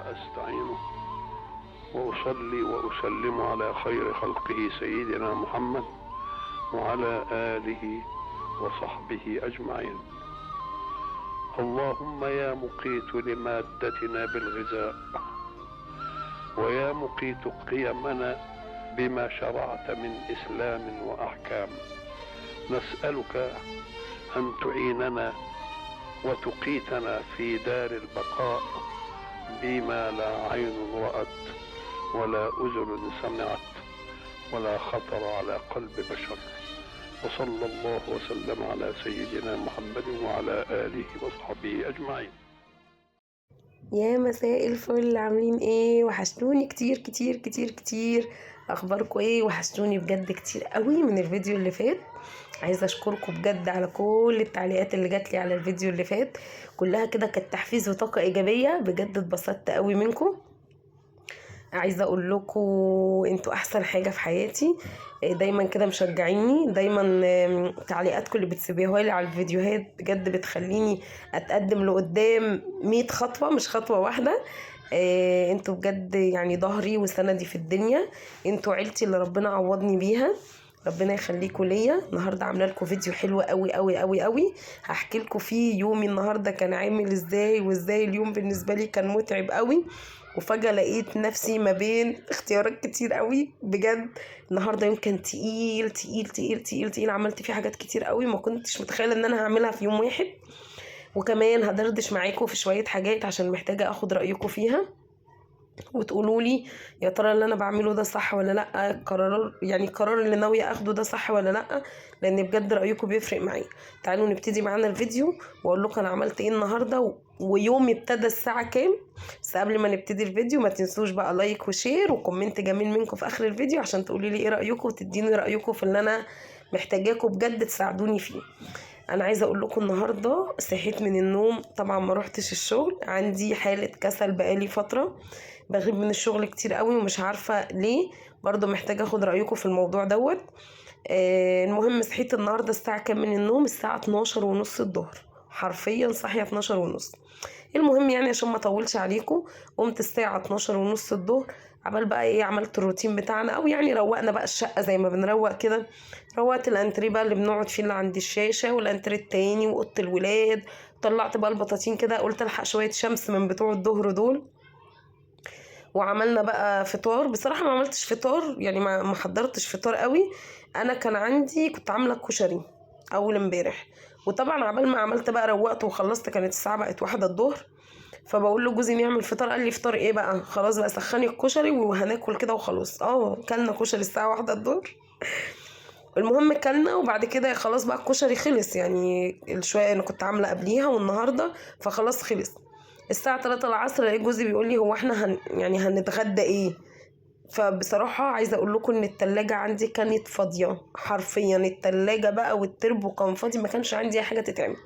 وأستعينه وأصلي وأسلم على خير خلقه سيدنا محمد وعلى آله وصحبه أجمعين. اللهم يا مقيت لمادتنا بالغذاء ويا مقيت قيمنا بما شرعت من إسلام وأحكام، نسألك أن تعيننا وتقيتنا في دار البقاء بما لا عين رأت ولا أذن سمعت ولا خطر على قلب بشر، وصلى الله وسلم على سيدنا محمد وعلى آله وصحبه أجمعين. يا مساء الفل، عاملين ايه؟ وحشتوني كتير كتير كتير كتير. اخباركم ايه؟ وحشتوني بجد كتير قوي من الفيديو اللي فات. عايزه اشكركم بجد على كل التعليقات اللي جات لي على الفيديو اللي فات، كلها كده كانت تحفيز وطاقه ايجابيه، بجد اتبسطت قوي منكم. عايزه اقول لكم انتوا احسن حاجه في حياتي، دايما كده مشجعيني، دايما تعليقاتكم اللي بتسيبوها لي على الفيديوهات بجد بتخليني اتقدم لقدام 100 خطوه مش خطوه واحده. انتوا بجد يعني ظهري وسندي في الدنيا، انتوا عيلتي اللي ربنا عوضني بيها، ربنا يخليكم ليا. النهارده عامله لكم فيديو حلو قوي قوي قوي قوي، هحكي لكم فيه يومي النهارده كان عامل ازاي، وازاي اليوم بالنسبه لي كان متعب قوي، وفجأة لقيت نفسي ما بين اختيارات كتير قوي. بجد النهارده يوم كان تقيل تقيل تقيل تقيل تقيل، عملت فيه حاجات كتير قوي ما كنتش متخيله ان انا هعملها في يوم واحد، وكمان هدردش معاكم في شويه حاجات عشان محتاجه اخد رايكم فيها وتقولوا لي يا ترى اللي انا بعمله ده صح ولا لا، القرار اللي ناويه اخده ده صح ولا لا، لان بجد رايكم بيفرق معايا. تعالوا نبتدي معانا الفيديو واقول لكم انا عملت ايه النهارده ويومي ابتدى الساعه كام. بس قبل ما نبتدي الفيديو ما تنسوش بقى لايك وشير وكومنت جميل منكم في اخر الفيديو عشان تقولوا لي ايه رايكم وتديني رايكم في اللي انا محتاجاكم بجد تساعدوني فيه. انا عايزه اقول لكم النهارده صحيت من النوم، طبعا ما روحتش الشغل، عندي حاله كسل بقالي فتره، بغيب من الشغل كتير قوي ومش عارفه ليه، برضو محتاجه اخد رايكم في الموضوع دوت. المهم صحيت النهارده الساعه كام من النوم؟ الساعه 12 ونص الظهر، حرفيا صاحيه 12 ونص. المهم يعني عشان ما اطولش عليكم، قمت الساعه 12 ونص الظهر، عمل بقى ايه، عملت الروتين بتاعنا، او يعني روقنا بقى الشقه زي ما بنروق كده. روقت الانتريه بقى اللي بنقعد فيه اللي عند الشاشه، والانتريه التاني، واوضه الولاد. طلعت بقى البطاطين كده، قلت الحق شويه شمس من بتوع الظهر دول. وعملنا بقى فطار، بصراحه ما عملتش فطار، يعني ما حضرتش فطار قوي. انا كان عندي، كنت عامله كشري اول امبارح، وطبعا عبال ما عملت بقى روقت وخلصت كانت الساعه بقت 1 الظهر. فبقول له جوزي نعمل فطار، قال لي فطار ايه بقى؟ خلاص بقى سخني الكشري وهناكل كده وخلاص. كلنا كشري الساعه 1 الظهر. المهم كلنا، وبعد كده خلاص بقى الكشري خلص، يعني الشويه انا كنت عامله قبليها والنهارده فخلاص خلص. الساعه 3 العصر لقيت جوزي بيقول لي هو احنا يعني هنتغدى ايه؟ فبصراحه عايزه اقول لكم ان التلاجة عندي كانت فاضيه، حرفيا التلاجة بقى والتربو كان فاضي، ما كانش عندي اي حاجه تتعمل.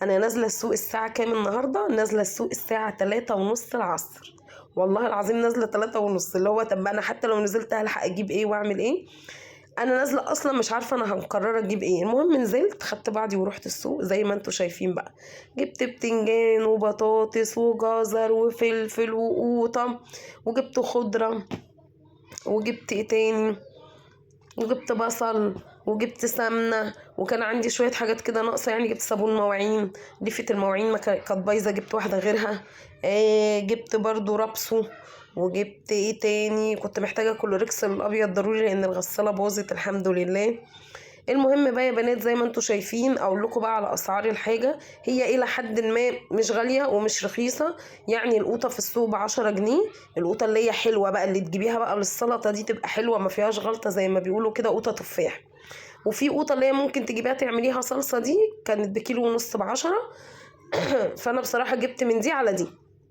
انا نازله السوق الساعه كام النهارده؟ نازله السوق الساعه 3 ونص العصر، والله العظيم نازله 3 ونص، اللي هو طب انا حتى لو نزلت هلحق اجيب ايه واعمل ايه؟ انا نازله اصلا مش عارفه انا هنقرر اجيب ايه. المهم نزلت خدت بعضي ورحت السوق زي ما انتوا شايفين بقى، جبت بتنجان وبطاطس وجزر وفلفل وقوطه، وجبت خضره، وجبت ايه تاني، وجبت بصل، وجبت سمنه، وكان عندي شويه حاجات كده ناقصه، يعني جبت صابون مواعين، لفه المواعين ما كانت بايظه جبت واحده غيرها. جبت برضو رابسو، وجبت ايه تاني، كنت محتاجه كلوركس الابيض ضروري لان الغساله باظت الحمد لله. المهم بقى يا بنات زي ما انتوا شايفين، اقول لكم بقى على اسعار الحاجه، هي الى حد ما مش غاليه ومش رخيصه. يعني القوطه في السوق ب10 جنيه، القوطه اللي هي حلوه بقى اللي تجيبيها بقى للسلطه دي تبقى حلوه ما فيهاش غلطه زي ما بيقولوا كده، قوطه تفاح. وفي قوطه اللي هي ممكن تجيبيها تعمليها صلصه، دي كانت بكيلو ونص ب10. فانا بصراحه جبت من دي على دي،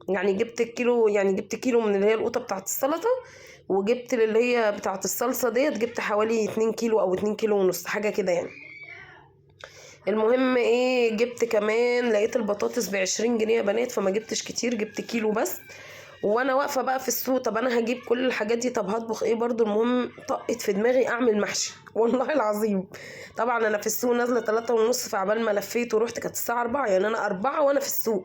يعني جبت الكيلو، يعني جبت كيلو من اللي هي القوطه بتاعت السلطه، وجبت اللي هي بتاعت الصلصه ديت جبت حوالي 2 كيلو او 2 كيلو ونص حاجه كده يعني. المهم ايه، جبت كمان لقيت البطاطس ب20 جنيه يا بنات، فما جبتش كتير، جبت كيلو بس. وانا واقفه بقى في السوق، طب انا هجيب كل الحاجات دي، طب هطبخ ايه برضو؟ المهم طقت في دماغي اعمل محشي والله العظيم. طبعا انا في السوق نازله 3 ونص، فعبال ما لفيت ورحت كانت الساعه 4، يعني انا 4 وانا في السوق.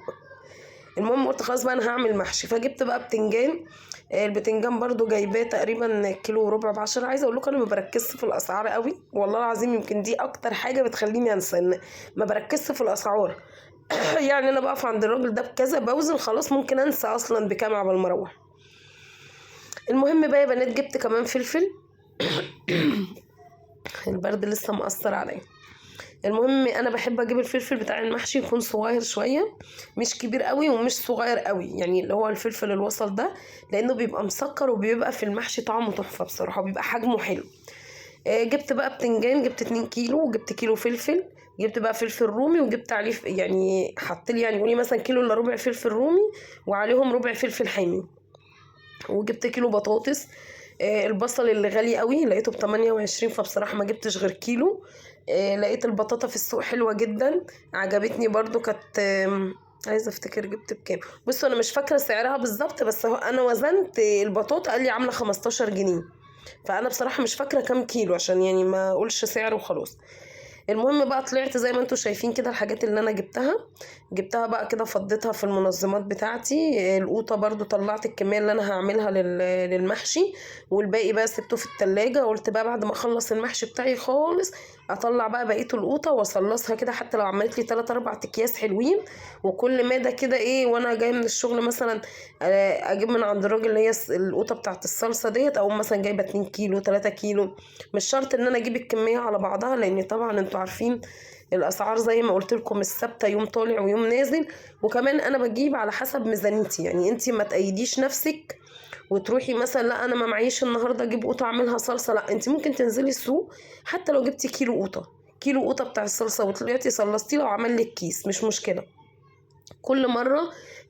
المهم قلت خلاص بقى انا هعمل محشي، فجبت بقى بتنجان. البتنجان برضو جايباه تقريبا كيلو وربع ب10. عايزه اقول لكم انا ما بركزش في الاسعار قوي والله العظيم، يمكن دي اكتر حاجه بتخليني انسى ان ما بركزش في الاسعار. يعني انا بقف عند الراجل ده بكذا بوزن خلاص، ممكن انسى اصلا بكام عبال ما اروح. المهم بقى يا بنات جبت كمان فلفل. البرد لسه مأثر عليا. المهم انا بحب اجيب الفلفل بتاع المحشي يكون صغير شويه، مش كبير قوي ومش صغير قوي، يعني اللي هو الفلفل الوسط ده، لانه بيبقى مسكر وبيبقى في المحشي طعمه تحفه بصراحه، وبيبقى حجمه حلو. جبت بقى بتنجان، جبت 2 كيلو، وجبت كيلو فلفل. جبت بقى فلفل رومي وجبت عليه يعني حط لي يعني قولي مثلا كيلو الا ربع فلفل رومي وعليهم ربع فلفل حامي. وجبت كيلو بطاطس. البصل اللي غالي قوي لقيته ب28، فبصراحة ما جبتش غير كيلو. لقيت البطاطا في السوق حلوة جدا، عجبتني برضو. كانت عايزة افتكر جبت بكام. بصوا انا مش فاكرة سعرها بالظبط، بس هو انا وزنت البطاطا قال لي عاملة 15 جنيه، فانا بصراحة مش فاكرة كام كيلو عشان يعني ما اقولش سعر وخلاص. المهم بقى طلعت زي ما انتوا شايفين كده الحاجات اللي انا جبتها بقى كده، فضيتها في المنظمات بتاعتي. القوطة برضو طلعت الكمية اللي انا هعملها للمحشي، والباقي بقى سبته في التلاجة. قلت بقى بعد ما اخلص المحشي بتاعي خالص اطلع بقى بقية القوطة واصلصها كده، حتى لو عملت لي 3-4 اكياس حلوين. وكل مادة كده ايه وانا جاي من الشغل مثلا اجيب من عند الراجل اللي هي القوطة بتاعت الصلصة ديت، او مثلا جايبة 2 كيلو 3 كيلو. مش شرط ان انا اجيب الكمية على بعضها، لان طبعا انتوا عارفين الاسعار زي ما قلت لكم الثابته، يوم طالع ويوم نازل. وكمان انا بجيب على حسب ميزانيتي، يعني انتي ما تأيديش نفسك وتروحي مثلا لا انا ما معيش النهارده اجيب قوطه اعملها صلصه. لا، انتي ممكن تنزلي السوق حتى لو جبتي كيلو قوطه بتاع الصلصه وطلعتي صلصتي لو عمل لك كيس مش مشكله. كل مرة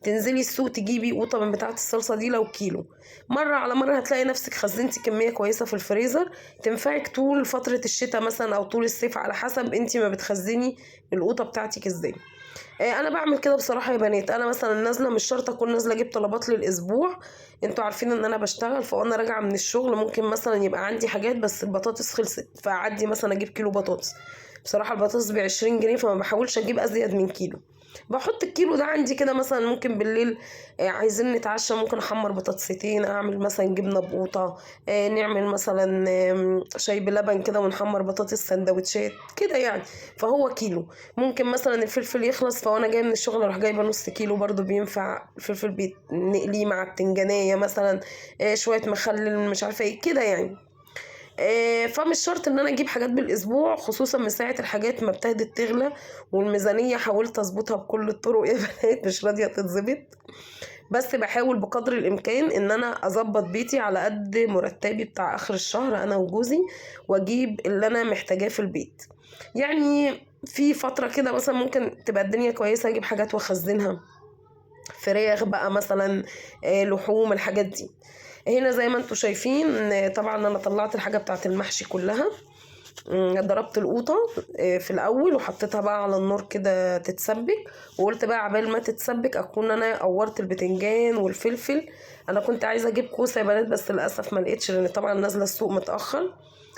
تنزلي السوق تجيبي قوطة من بتاعة الصلصة دي لو كيلو، مرة على مرة هتلاقي نفسك خزنتي كمية كويسة في الفريزر تنفعك طول فترة الشتاء مثلا او طول الصيف، على حسب انتي ما بتخزني القوطة بتاعتك ازاي. انا بعمل كده بصراحة يا بنات. انا مثلا نازلة مش شرط اكون نازلة اجيب طلبات للاسبوع، انتوا عارفين ان انا بشتغل، فانا راجعة من الشغل ممكن مثلا يبقى عندي حاجات بس البطاطس خلصت، فاعدي مثلا اجيب كيلو بطاطس. بصراحة البطاطس ب20 جنيه، فما بحاولش اجيب ازيد من كيلو. بحط الكيلو ده عندي كده، مثلا ممكن بالليل عايزين نتعشى ممكن احمر بطاطستين، اعمل مثلا جبنه بقوطه، نعمل مثلا شاي بلبن كده ونحمر بطاطس سندوتشات كده يعني. فهو كيلو. ممكن مثلا الفلفل يخلص فوانا جايه من الشغل اروح جايبه نص كيلو برضو بينفع. الفلفل بنقليه مع بتنجانيه مثلا، شويه مخلل مش عارفه ايه كده يعني. فمش شرط ان انا اجيب حاجات بالاسبوع، خصوصا من ساعه الحاجات ما ابتدت تغلى، والميزانيه حاولت اظبطها بكل الطرق يا بنات مش راضيه تتظبط. بس بحاول بقدر الامكان ان انا اظبط بيتي على قد مرتبي بتاع اخر الشهر انا وجوزي، واجيب اللي انا محتاجاه في البيت. يعني في فتره كده مثلا ممكن تبقى الدنيا كويسه اجيب حاجات واخزنها، فراخ بقى مثلا، لحوم، الحاجات دي. هنا زي ما انتوا شايفين طبعا انا طلعت الحاجة بتاعت المحشي كلها. ضربت القوطة في الاول وحطيتها بقى على النار كده تتسبك، وقلت بقى عبال ما تتسبك اكون انا قورت البتنجان والفلفل. انا كنت عايزة اجيب كوسة يا بنات بس للاسف ما لقيتش، لان طبعا نازلة السوق متأخر.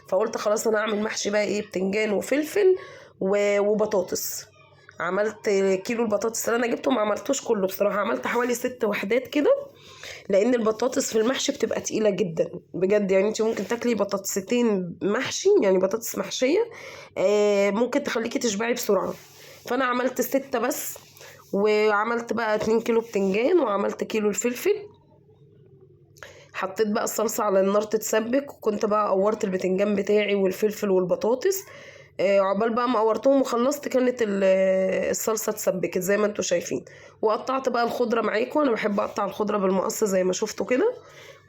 فقلت خلاص انا اعمل محشي بقى ايه، بتنجان وفلفل وبطاطس. عملت كيلو البطاطس اللي انا جبته ما عملتوش كله بصراحة، عملت حوالي 6 وحدات كده، لان البطاطس في المحشي بتبقى تقيله جدا بجد. يعني انت ممكن تاكلي بطاطستين محشي، يعني بطاطس محشيه ممكن تخليكي تشبعي بسرعه. فانا عملت 6 بس، وعملت بقى 2 كيلو بتنجان وعملت كيلو الفلفل. حطيت بقى الصلصه على النار تتسبك، وكنت بقى قورت البتنجان بتاعي والفلفل والبطاطس. عقبال بقى ما قورتهم وخلصت كانت الصلصه اتسبكت زي ما انتوا شايفين. وقطعت بقى الخضره معاكم، انا بحب اقطع الخضره بالمقص زي ما شفتوا كده.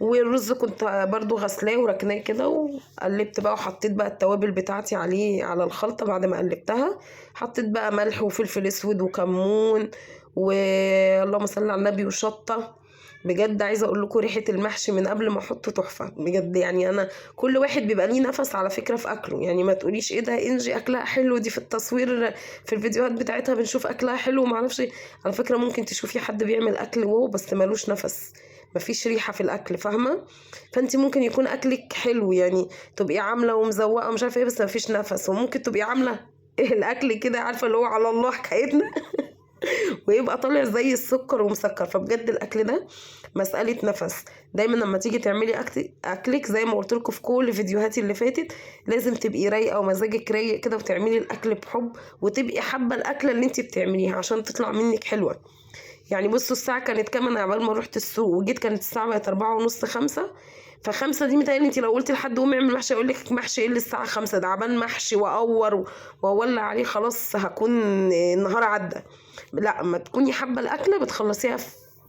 والرز كنت برضو غسلاه وركناه كده، وقلبت بقى وحطيت بقى التوابل بتاعتي عليه على الخلطه. بعد ما قلبتها حطيت بقى ملح وفلفل اسود وكمون اللهم صل على النبي وشطه. بجد عايزه اقول لكم ريحه المحشي من قبل ما احطه تحفه بجد. يعني انا كل واحد بيبقى ليه نفس على فكره في اكله، يعني ما تقوليش ايه ده انجي اكلها حلو، دي في التصوير في الفيديوهات بتاعتها بنشوف اكلها حلو وما اعرفش ايه. على فكره ممكن تشوفي حد بيعمل اكل واو بس مالوش نفس، مفيش ريحه في الاكل، فاهمه؟ فانت ممكن يكون اكلك حلو، يعني تبقي عامله ومزوقه ومش عارفه ايه بس مفيش نفس. وممكن تبقي عامله الاكل كده عارفه اللي هو على الله حكايتنا ويبقى طالع زي السكر ومسكر. فبجد الاكل ده مسألة نفس. دايما لما تيجي تعملي اكلك زي ما قلت لكم في كل فيديوهاتي اللي فاتت، لازم تبقي رايقه ومزاجك رايق كده، وتعملي الاكل بحب، وتبقي حابه الاكله اللي انت بتعمليها عشان تطلع منك حلوه. يعني بصوا الساعه كانت كام انا عبال ما رحت السوق وجيت؟ كانت الساعه بقت 4:30 5. فخمسة دي متهيألي انت لو قلتي لحد قومي اعمل محشي يقول لك محشي ايه اللي الساعه 5 ده؟ عبال محشي واقور واولع عليه خلاص هكون النهار عدى. لا، ما تكوني حابه الاكله بتخلصيها في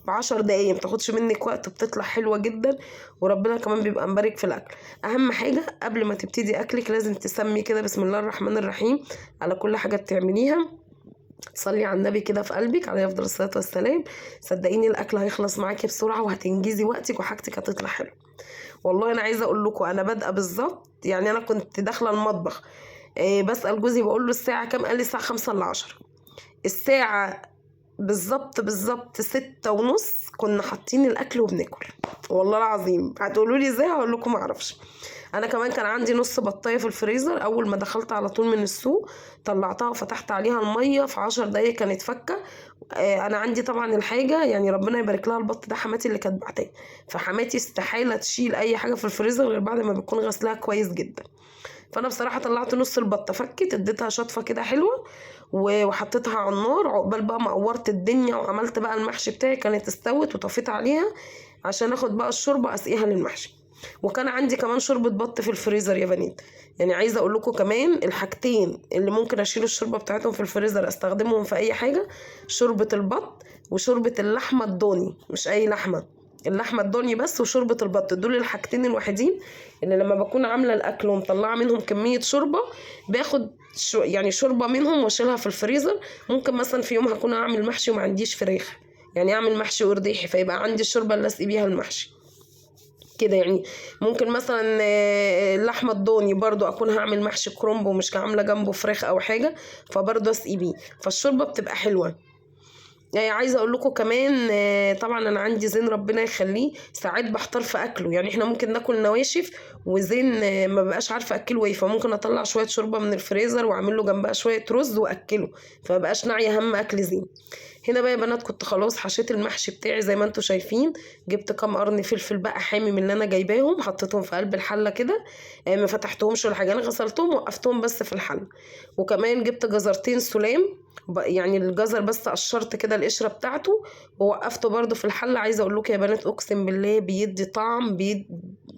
10 دقايق، ما تاخدش منك وقت، بتطلع حلوه جدا، وربنا كمان بيبقى مبارك في الاكل. اهم حاجه قبل ما تبتدي اكلك لازم تسمي كده بسم الله الرحمن الرحيم على كل حاجه بتعمليها. صلي على النبي كده في قلبك عليه افضل الصلاه والسلام. صدقيني الاكل هيخلص معاكي بسرعه وهتنجزي وقتك وحاجتك هتطلع حلو. والله انا عايزه اقول لكم انا بادئه بالظبط. يعني انا كنت داخله المطبخ بسال جوزي بقول له الساعه كام؟ قال لي الساعه 5 إلا 10. الساعه بالظبط 6:30 كنا حاطين الاكل وبناكل. والله العظيم هتقولوا لي ازاي؟ هقول لكم معرفش. انا كمان كان عندي نص بطايه في الفريزر، اول ما دخلت على طول من السوق طلعتها وفتحت عليها الميه في 10 دقايق كانت فكه. انا عندي طبعا الحاجه يعني ربنا يبارك لها البط ده حماتي اللي كانت بعتاه، فحماتي استحاله تشيل اي حاجه في الفريزر غير بعد ما بتكون غسلها كويس جدا. فانا بصراحه طلعت نص البطه فكت، اديتها شطفه كده حلوه وحطيتها على النار عقبال بقى ما قورت الدنيا وعملت بقى المحشي بتاعي. كانت استوت وطفيت عليها عشان اخد بقى الشوربه اسقيها للمحشي. وكان عندي كمان شوربه بط في الفريزر يا بنات. يعني عايزه اقول لكم كمان الحاجتين اللي ممكن اشيل الشوربه بتاعتهم في الفريزر استخدمهم في اي حاجه: شوربه البط وشوربه اللحمه الضاني، مش اي لحمه، اللحمه الضاني بس، وشوربه البط. دول الحاجتين الوحيدين اللي لما بكون عامله الاكل ومطلعه منهم كميه شوربه باخد يعني شوربه منهم واشيلها في الفريزر. ممكن مثلا في يوم هكون اعمل محشي وما عنديش فراخ، يعني اعمل محشي ورديحي، فيبقى عندي الشوربه اللي اسقي بيها المحشي كده. يعني ممكن مثلا اللحمه الضاني برضو اكون هعمل محشي كرنب ومش عامله جنبه فراخ او حاجه، فبرضو اسقي بيه، فالشوربه بتبقى حلوه. يعني عايزه اقول لكم كمان طبعا انا عندي زين ربنا يخليه ساعات بحتار في اكله. يعني احنا ممكن ناكل نواشف وزين ما بقاش عارفه اكله ايه، فممكن اطلع شويه شوربه من الفريزر واعمل له جنبها شويه رز واكله، فما بقاش ناعيه هم اكل زين. هنا بقى يا بنات كنت خلاص حشيت المحشي بتاعي زي ما انتم شايفين. جبت كام قرن فلفل بقى حامي من اللي انا جايباهم، حطيتهم في قلب الحله كده، ما فتحتهمش ولا حاجه، انا غسلتهم وقفتهم بس في الحله. وكمان جبت جزرتين سلام، يعني الجزر بس قشرت كده القشره بتاعته ووقفته برده في الحله. عايزه اقول لكم يا بنات اقسم بالله بيدي طعم،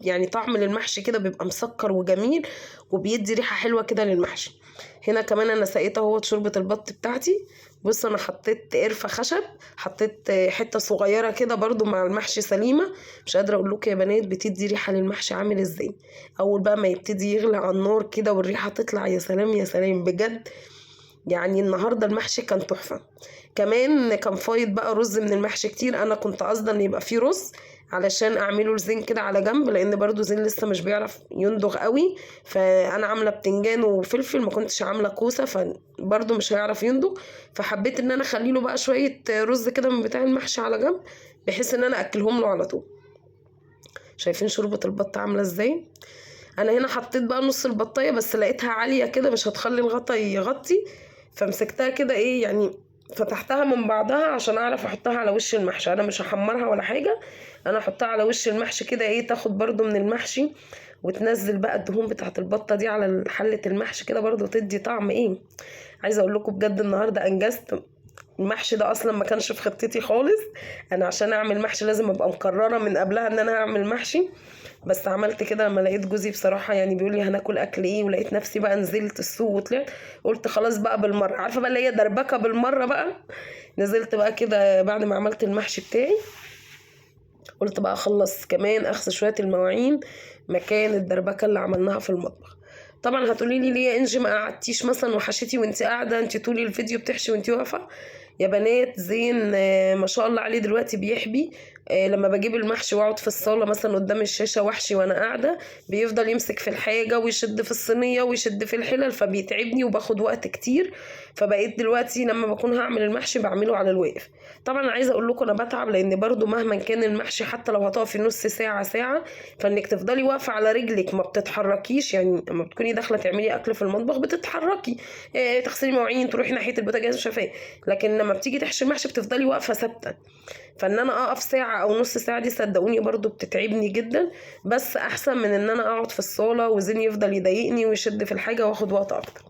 يعني طعم للمحشي كده بيبقى مسكر وجميل وبيدي ريحه حلوه كده للمحشي. هنا كمان انا سقيت اهوت شوربه البط بتاعتي. بص انا حطيت قرفه خشب، حطيت حته صغيره كده برضو مع المحشي سليمه. مش قادره اقول لكم يا بنات بتدي ريحه للمحشي عامل ازاي. اول بقى ما يبتدي يغلي على النار كده والريحه تطلع، يا سلام يا سلام بجد. يعني النهارده المحشي كان تحفه. كمان كان فايض بقى رز من المحشي كتير، انا كنت قاصده ان يبقى فيه رز علشان اعمله لزين كده على جنب، لان برضو زين لسه مش بيعرف يندغ قوي. فانا عامله بتنجان وفلفل، ما كنتش عامله كوسه، فبرضو مش هيعرف يندغ. فحبيت ان انا اخلي له بقى شويه رز كده من بتاع المحشي على جنب بحيث ان انا اكلهم له على طول. شايفين شوربه البط عامله ازاي؟ انا هنا حطيت بقى نص البطايه بس لقيتها عاليه كده مش هتخلي الغطا يغطي، فمسكتها كده ايه يعني فتحتها من بعضها عشان اعرف احطها على وش المحشي. انا مش هحمرها ولا حاجه، انا احطها على وش المحشي كده ايه تاخد برضو من المحشي وتنزل بقى الدهون بتاعت البطه دي على حله المحشي كده برضو تدي طعم ايه. عايزه اقول لكم بجد النهارده انجزت. المحشي ده اصلا ما كانش في خطتي خالص، انا عشان اعمل محشي لازم ابقى مقرره من قبلها ان انا هعمل محشي، بس عملت كده لما لقيت جوزي بصراحه يعني بيقول لي هناكل اكل ايه، ولقيت نفسي بقى نزلت السوق وطلعت قلت خلاص بقى بالمره، عارفه بقى اللي هي دربكه بالمره بقى. نزلت بقى كده بعد ما عملت المحشي بتاعي قلت بقى اخلص كمان اغسل شويه المواعين مكان الدربكه اللي عملناها في المطبخ. طبعا هتقولي لي ليه يا انجي ما قعدتيش مثلا وحشتي وانت قاعده؟ انت طول الفيديو بتحشي وانت واقفه. يا بنات زين ما شاء الله عليه دلوقتي بيحبي. لما بجيب المحشي واقعد في الصاله مثلا قدام الشاشه واحشي وانا قاعده بيفضل يمسك في الحاجه ويشد في الصينيه ويشد في الحلل فبيتعبني وباخد وقت كتير. فبقيت دلوقتي لما بكون هعمل المحشي بعمله على الواقف. طبعا انا عايزه اقول لكم انا بتعب لان برضو مهما كان المحشي حتى لو هتقفي نص ساعه ساعه فانك تفضلي واقفه على رجلك ما بتتحركيش. يعني لما بتكوني داخله تعملي اكل في المطبخ بتتحركي تغسلي مواعين تروحي ناحيه البوتاجاز مش عارفه ايه، لكن لما لما بتيجي تحشي المحشي بتفضلي واقفه ثابته، فان انا اقف ساعه او نص ساعه دي صدقوني برضو بتتعبني جدا، بس احسن من ان انا اقعد في الصاله وزين يفضل يضايقني ويشد في الحاجه واخد وقت اكتر.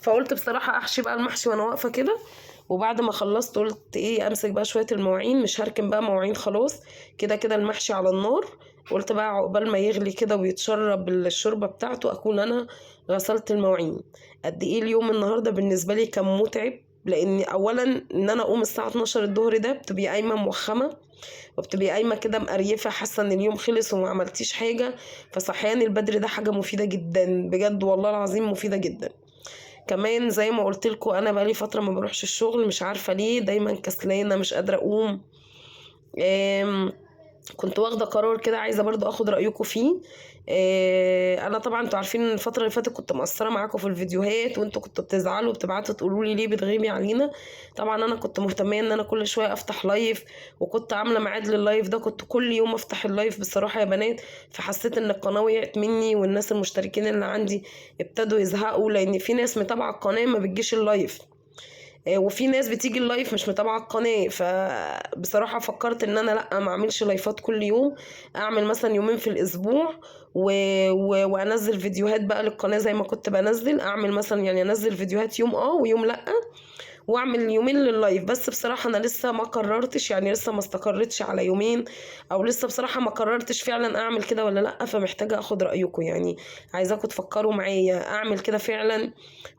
فقلت بصراحه احشي بقى المحشي وانا واقفه كده. وبعد ما خلصت قلت ايه، امسك بقى شويه المواعين، مش هركن بقى مواعين خلاص، كده كده المحشي على النار. قلت بقى عقبال ما يغلي كده ويتشرب الشوربه بتاعته اكون انا غسلت المواعين. قد ايه اليوم النهارده بالنسبه لي كان متعب، لان اولا ان انا اقوم الساعه 12 الظهر ده بتبقي قايمه موخمه، وبتبقي قايمه كده مقريفه حاسه ان اليوم خلص وما عملتيش حاجه. فصحيان البدري ده حاجه مفيده جدا بجد والله العظيم، مفيده جدا. كمان زي ما قلت لكم انا بقالي فتره ما بروحش الشغل، مش عارفه ليه، دايما كسلانه مش قادره اقوم. كنت واخده قرار كده عايزه برضو اخد رايكم فيه. انا طبعا انتوا عارفين ان الفتره اللي فاتت كنت مقصره معاكم في الفيديوهات، وانتوا كنتوا بتزعلوا وبتبعتوا تقولوا لي ليه بتغيبي علينا. طبعا انا كنت مهتمه ان انا كل شويه افتح لايف، وكنت عامله ميعاد لللايف ده، كنت كل يوم افتح اللايف بصراحه يا بنات. فحسيت ان القناه وقعت مني، والناس المشتركين اللي عندي ابتدوا يزهقوا، لان في ناس متابعه القناه ما بتجيش اللايف، وفي ناس بتيجي اللايف مش متابعه القناه. فبصراحه فكرت ان انا لا، ما اعملش لايفات كل يوم، اعمل مثلا يومين في الاسبوع وانزل فيديوهات بقى للقناه زي ما كنت بنزل. اعمل مثلا يعني انزل فيديوهات يوم ويوم لا، واعمل يومين لللايف. بس بصراحه انا لسه ما قررتش، يعني لسه ما استقرتش على يومين، او لسه بصراحه ما قررتش فعلا اعمل كده ولا لا. فمحتاجه اخد رايكم، يعني عايزاكم تفكروا معايا اعمل كده فعلا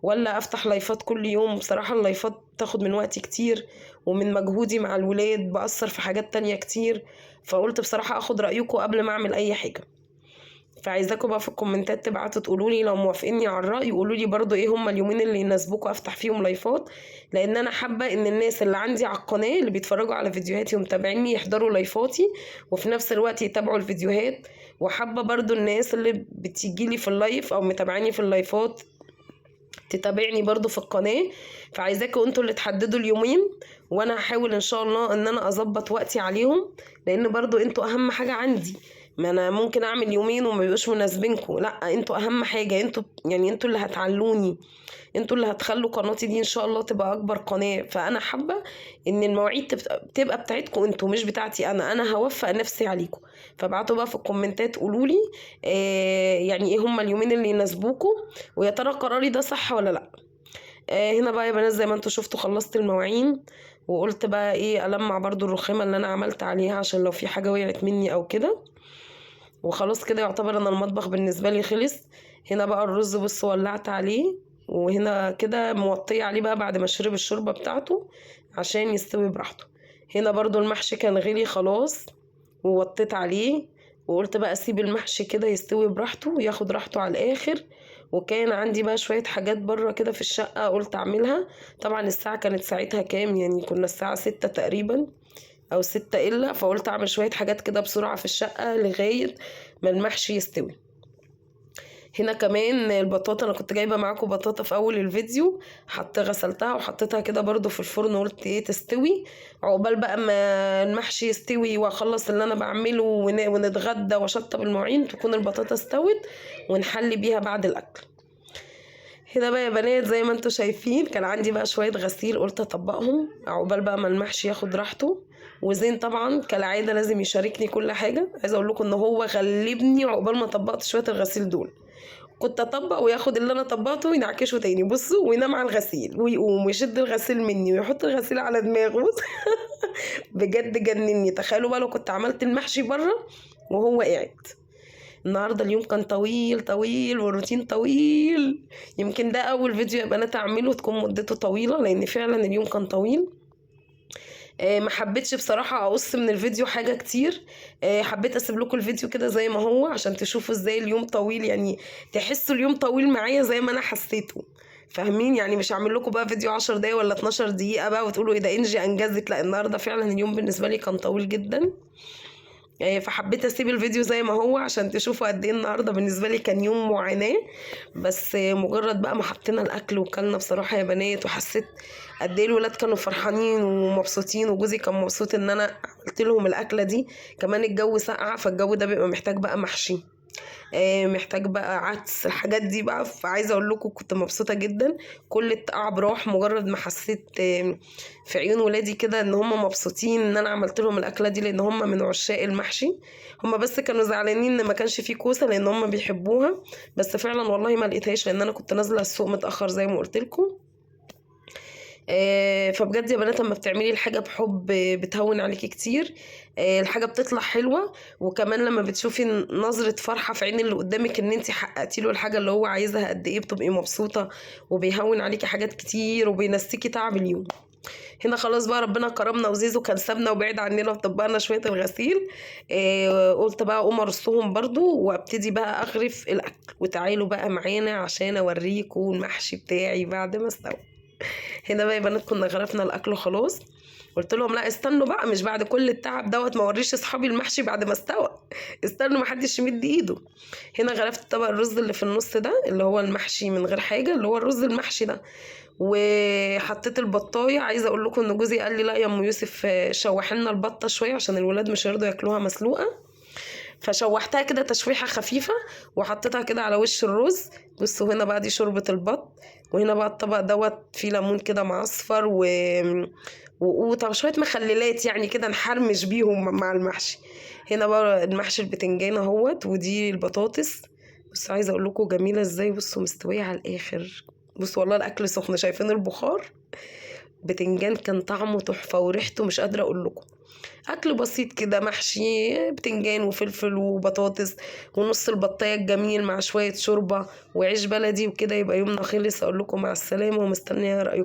ولا افتح لايفات كل يوم. بصراحه اللايفات تاخد من وقتي كتير ومن مجهودي مع الولاد، بأثر في حاجات تانية كتير. فقلت بصراحه اخد رايكم قبل ما اعمل اي حاجه. فعايزاكم بقى في الكومنتات تبعتوا تقولوا لي لو موافقيني على الرأي، يقولوا لي برضو ايه هم اليومين اللي يناسبوكوا افتح فيهم لايفات، لان انا حابة ان الناس اللي عندي على القناة اللي بيتفرجوا على فيديوهاتي ومتابعيني يحضروا لايفاتي وفي نفس الوقت يتابعوا الفيديوهات. وحابة برضو الناس اللي بتيجي لي في اللايف او متابعيني في اللايفات تتابعني برضو في القناة. فعايزاكم انتوا اللي تحددوا اليومين، وانا هحاول ان شاء الله ان انا اظبط وقتي عليهم، لان برضو انتوا اهم حاجة عندي. ما انا ممكن اعمل يومين وما يبقوش مناسبينكم، لا انتوا اهم حاجة، انتوا يعني انتوا اللي هتعلوني، انتوا اللي هتخلوا قناتي دي ان شاء الله تبقى اكبر قناة. فانا حابة ان المواعيد تبقى بتاعتكم انتوا مش بتاعتي انا هوفق نفسي عليكم. فابعتوا بقى في الكومنتات قولوا لي يعني ايه هم اليومين اللي يناسبوكم، ويا ترى قراري ده صح ولا لا. هنا بقى يا بنات زي ما انتوا شفتوا خلصت المواعين، وقلت بقى ايه ألمع برضو الرخامة اللي انا عملت عليها عشان لو في حاجة وقعت مني او كده. وخلاص كده يعتبر انا المطبخ بالنسبة لي خلص. هنا بقى الرز بص ولعت عليه، وهنا كده موطيه عليه بقى بعد ما شرب الشوربة بتاعته عشان يستوي براحته. هنا برضو المحشي كان غلي خلاص ووطيت عليه، وقلت بقى اسيب المحشي كده يستوي براحته وياخد راحته على الاخر. وكان عندي بقى شوية حاجات بره كده في الشقة قلت اعملها. طبعا الساعة كانت ساعتها كام، يعني كنا الساعة 6 تقريبا او 6 الا، فقلت اعمل شوية حاجات كده بسرعة في الشقة لغاية ما المحشي يستوي. هنا كمان البطاطا، انا كنت جايبه معاكم بطاطا في اول الفيديو، غسلتها وحطيتها كده برضو في الفرن وقلت ايه تستوي عقبال بقى ما المحشي يستوي واخلص اللي انا بعمله ونتغدى واشطب المواعين تكون البطاطا استوت ونحلي بيها بعد الاكل. هنا بقى يا بنات زي ما انتوا شايفين كان عندي بقى شويه غسيل قلت اطبقهم عقبال بقى ما المحشي ياخد راحته. وزين طبعا كالعاده لازم يشاركني كل حاجه. عايزه اقول لكم ان هو غلبني عقبال ما طبقت شويه الغسيل دول. كنت اطبق وياخد اللي انا طبقته وينعكشه تاني بصوا، وينام على الغسيل ويقوم ويشد الغسيل مني ويحط الغسيل على دماغه. بجد جنني. تخيلوا بقى لو كنت عملت المحشي بره وهو قاعد. النهارده اليوم كان طويل طويل والروتين طويل، يمكن ده اول فيديو يا بنات اعمله تكون مدته طويله لان فعلا اليوم كان طويل. ما حبيتش بصراحة اقص من الفيديو حاجة كتير. حبيت اسيب لكم الفيديو كده زي ما هو عشان تشوفوا ازاي اليوم طويل، يعني تحسوا اليوم طويل معايا زي ما انا حسيته. فاهمين؟ يعني مش هعمل لكم بقى فيديو 10 دقايق ولا 12 دقيقة بقى وتقولوا ايه ده انجي انجزت. لا النهاردة فعلا اليوم بالنسبة لي كان طويل جدا. فحبيت اسيب الفيديو زي ما هو عشان تشوفوا قد ايه النهارده بالنسبه لي كان يوم معاناه. بس مجرد بقى ما حطينا الاكل وكلنا بصراحه يا بنات، وحسيت قد ايه الولاد كانوا فرحانين ومبسوطين، وجوزي كان مبسوط ان انا عملت لهم الاكله دي. كمان الجو ساقع فالجو ده بيبقى محتاج بقى محشي. محتاج بقى عدس، الحاجات دي بقى. فعايزه اقول لكم كنت مبسوطه جدا، كل التعب راح مجرد ما حسيت في عيون ولادي كده ان هم مبسوطين ان انا عملت لهم الاكله دي، لان هم من عشاق المحشي. هم بس كانوا زعلانين ان ما كانش فيه كوسه لان هم بيحبوها، بس فعلا والله ما لقيتهاش لان انا كنت نازله السوق متاخر زي ما قلت لكم. فبجد يا بنات لما بتعملي الحاجة بحب بتهون عليكي كتير، الحاجة بتطلع حلوة. وكمان لما بتشوفي نظرة فرحة في عين اللي قدامك ان انت حققتي له الحاجة اللي هو عايزها قد ايه، بتبقي مبسوطة وبيهون عليكي حاجات كتير وبينسيكي تعب اليوم. هنا خلاص بقى ربنا كرمنا وزيزو كان سابنا وبعد عننا وطبقنا شوية الغسيل. قلت بقى اقوم ارصهم برضو وابتدي بقى اغرف الاكل، وتعالوا بقى معانا عشان اوريكم المحشي بتاعي بعد ما استوى. هنا بقى يا بنات كنا غرفنا الاكل خلاص، قلت لهم لا استنوا بقى، مش بعد كل التعب دوت ما اوريش اصحابي المحشي بعد ما استوى، استنوا ما حدش يمد ايده. هنا غرفت طبق الرز اللي في النص ده اللي هو المحشي من غير حاجه، اللي هو الرز المحشي ده، وحطيت البطايه. عايزه اقول لكم ان جوزي قال لي لا يا ام يوسف شوحي لنا البطه شويه عشان الولاد مش هيرضوا ياكلوها مسلوقه، فشوحتها كده تشويحه خفيفه وحطيتها كده على وش الرز. بصوا هنا بقى دي شوربه البط، وهنا بقى الطبق دوت فيه ليمون كده معصفر وقوطه وشويه مخللات يعني كده نحرمش بيهم مع المحشي. هنا بقى المحشي البتنجان اهوت، ودي البطاطس. بس عايزه اقول لكم جميله ازاي، بصوا مستويه على الاخر. بصوا والله الاكل سخن، شايفين البخار؟ بتنجان كان طعمه تحفه وريحته مش قادره اقول لكم. اكل بسيط كده، محشي بتنجان وفلفل وبطاطس ونص البطايه الجميل مع شويه شوربه وعيش بلدي وكده، يبقى يومنا خلص. اقول لكم مع السلامه ومستنيه رايكم.